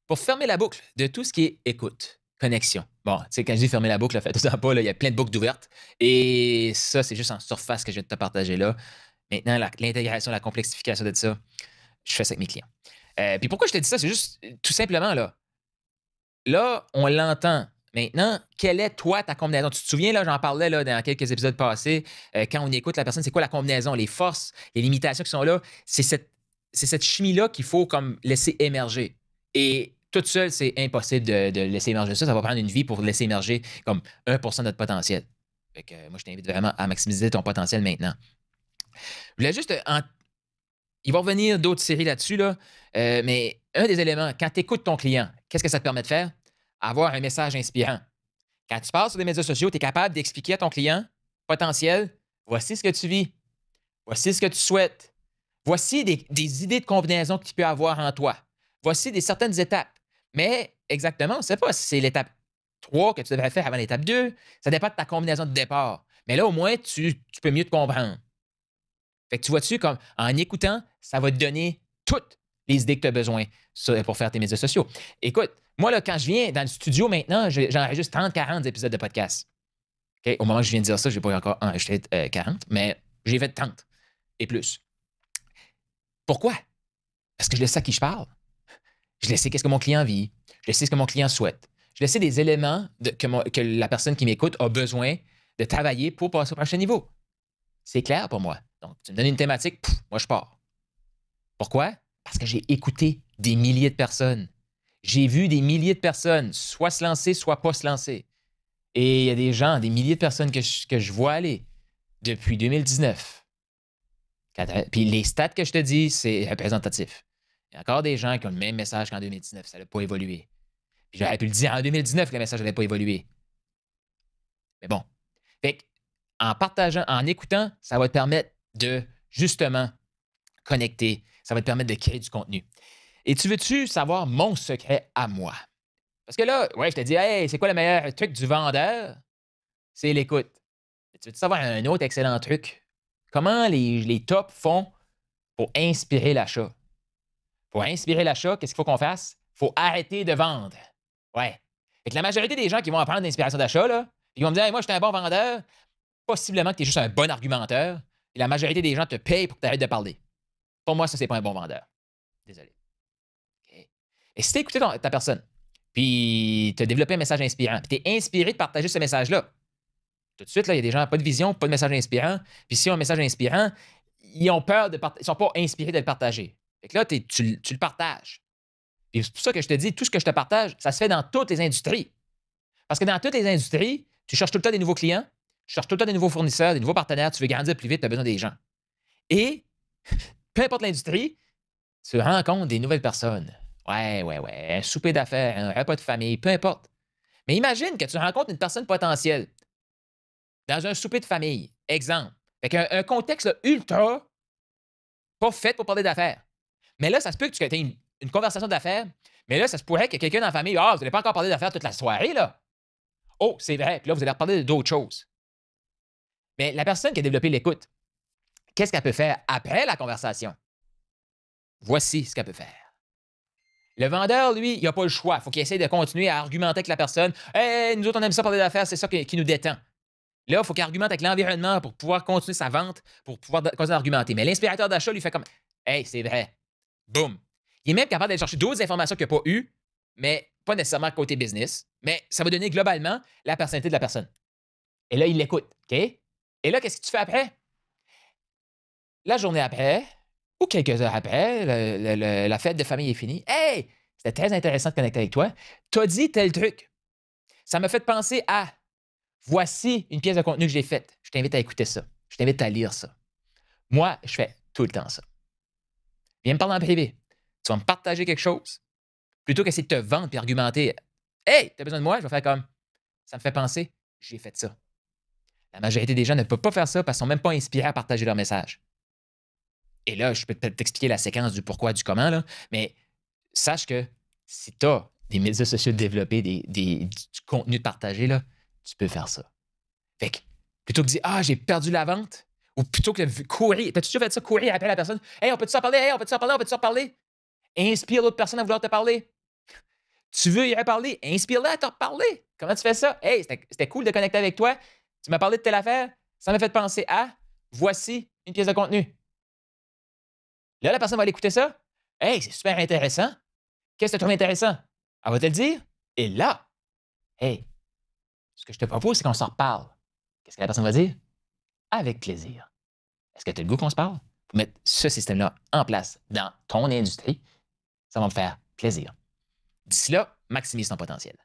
Pour fermer la boucle de tout ce qui est écoute, connexion. Bon, tu sais, quand je dis fermer la boucle, faites-en pas, là, il y a plein de boucles ouvertes. Et ça, c'est juste en surface que je viens de te partager là. Maintenant, l'intégration, la complexification de ça, je fais ça avec mes clients. Puis pourquoi je te dis ça? C'est juste tout simplement là. Là, on l'entend. Maintenant, quelle est, toi, ta combinaison? Tu te souviens, là, j'en parlais là, dans quelques épisodes passés, quand on écoute la personne, c'est quoi la combinaison, les forces, les limitations qui sont là? C'est cette chimie-là qu'il faut comme laisser émerger. Et toute seule, c'est impossible de laisser émerger ça. Ça va prendre une vie pour laisser émerger comme 1% de notre potentiel. Fait que, moi, je t'invite vraiment à maximiser ton potentiel maintenant. Je voulais juste il va revenir d'autres séries là-dessus, là, mais un des éléments, quand tu écoutes ton client, qu'est-ce que ça te permet de faire? Avoir un message inspirant. Quand tu passes sur les médias sociaux, tu es capable d'expliquer à ton client potentiel, voici ce que tu vis, voici ce que tu souhaites, voici des idées de combinaison que tu peux avoir en toi, voici des certaines étapes. Mais exactement, on ne sait pas si c'est l'étape 3 que tu devrais faire avant l'étape 2. Ça dépend de ta combinaison de départ. Mais là, au moins, tu peux mieux te comprendre. Fait que tu vois-tu, comme en écoutant, ça va te donner toutes les idées que tu as besoin pour faire tes médias sociaux. Écoute, moi, là, quand je viens dans le studio maintenant, j'enregistre 30-40 épisodes de podcast. OK? Au moment où je viens de dire ça, je n'ai pas encore enregistré 40, mais j'ai fait 30 et plus. Pourquoi? Parce que je le sais à qui je parle. Je le sais qu'est-ce que mon client vit. Je le sais ce que mon client souhaite. Je le sais des éléments que la personne qui m'écoute a besoin de travailler pour passer au prochain niveau. C'est clair pour moi. Donc, tu me donnes une thématique, moi, je pars. Pourquoi? Parce que j'ai écouté des milliers de personnes. J'ai vu des milliers de personnes soit se lancer, soit pas se lancer. Et il y a des gens, des milliers de personnes que je vois aller depuis 2019. Puis les stats que je te dis, c'est représentatif. Il y a encore des gens qui ont le même message qu'en 2019. Ça n'a pas évolué. Puis j'aurais pu le dire en 2019 que le message n'avait pas évolué. Mais bon. Fait que, en partageant, en écoutant, ça va te permettre de justement connecter. Ça va te permettre de créer du contenu. Et tu veux-tu savoir mon secret à moi? Parce que là, ouais, je te dis, hey, c'est quoi le meilleur truc du vendeur? C'est l'écoute. Tu veux-tu savoir un autre excellent truc? Comment les tops font pour inspirer l'achat? Pour inspirer l'achat, qu'est-ce qu'il faut qu'on fasse? Il faut arrêter de vendre. Ouais. Fait que la majorité des gens qui vont apprendre l'inspiration d'achat, là, ils vont me dire, hey, moi, je suis un bon vendeur. Possiblement que tu es juste un bon argumenteur. Et la majorité des gens te payent pour que tu arrêtes de parler. Pour moi, ça, c'est pas un bon vendeur. Désolé. OK. Et si tu as écouté ta personne, puis tu as développé un message inspirant, puis tu es inspiré de partager ce message-là, tout de suite, là, il y a des gens qui n'ont pas de vision, pas de message inspirant. Puis s'ils ont un message inspirant, ils ont peur de partager. Ils ne sont pas inspirés de le partager. Fait que là, tu le partages. Puis c'est pour ça que je te dis, tout ce que je te partage, ça se fait dans toutes les industries. Parce que dans toutes les industries, tu cherches tout le temps des nouveaux clients, tu cherches tout le temps des nouveaux fournisseurs, des nouveaux partenaires, tu veux grandir plus vite, tu as besoin des gens. Et peu importe l'industrie, tu rencontres des nouvelles personnes. Ouais, ouais, ouais. Un souper d'affaires, un repas de famille, peu importe. Mais imagine que tu rencontres une personne potentielle dans un souper de famille. Exemple. Fait qu'un contexte là, ultra pas fait pour parler d'affaires. Mais là, ça se peut que tu aies une conversation d'affaires, mais là, ça se pourrait que quelqu'un dans la famille, ah, vous n'allez pas encore parler d'affaires toute la soirée, là. Oh, c'est vrai. Puis là, vous allez reparler d'autres choses. Mais la personne qui a développé l'écoute, qu'est-ce qu'elle peut faire après la conversation? Voici ce qu'elle peut faire. Le vendeur, lui, il n'a pas le choix. Il faut qu'il essaye de continuer à argumenter avec la personne. Hey, nous autres, on aime ça parler d'affaires, c'est ça qui nous détend. Là, il faut qu'il argumente avec l'environnement pour pouvoir continuer sa vente, pour pouvoir continuer à argumenter. Mais l'inspirateur d'achat lui fait comme hey, c'est vrai. Boum. Il est même capable d'aller chercher d'autres informations qu'il n'a pas eues, mais pas nécessairement côté business. Mais ça va donner globalement la personnalité de la personne. Et là, il l'écoute. OK? Et là, qu'est-ce que tu fais après? La journée après, ou quelques heures après, la fête de famille est finie. Hey, c'était très intéressant de connecter avec toi. Tu as dit tel truc. Ça m'a fait penser à voici une pièce de contenu que j'ai faite. Je t'invite à écouter ça. Je t'invite à lire ça. Moi, je fais tout le temps ça. Viens me parler en privé. Tu vas me partager quelque chose. Plutôt qu'essayer de te vendre et argumenter. Hey, tu as besoin de moi? Je vais faire comme ça me fait penser, j'ai fait ça. La majorité des gens ne peuvent pas faire ça parce qu'ils ne sont même pas inspirés à partager leur message. Et là, je peux peut-être t'expliquer la séquence du pourquoi, du comment, là, mais sache que si tu as des médias sociaux développés, du contenu de partager, là, tu peux faire ça. Fait que, plutôt que de dire ah, j'ai perdu la vente, ou plutôt que de courir, t'as-tu déjà fait ça, courir après la personne? Hey, on peut-tu s'en parler? Hey, on peut-tu s'en parler? On peut-tu s'en parler? Inspire l'autre personne à vouloir te parler. Tu veux y reparler? Inspire-la à te reparler. Comment tu fais ça? Hey, c'était cool de connecter avec toi. Tu m'as parlé de telle affaire. Ça m'a fait penser à voici une pièce de contenu. Là, la personne va aller écouter ça. Hey, c'est super intéressant. Qu'est-ce que tu trouves intéressant? Elle va te le dire. Et là, hey, ce que je te propose, c'est qu'on s'en reparle. Qu'est-ce que la personne va dire? Avec plaisir. Est-ce que tu as le goût qu'on se parle? Pour mettre ce système-là en place dans ton industrie, ça va me faire plaisir. D'ici là, maximise ton potentiel.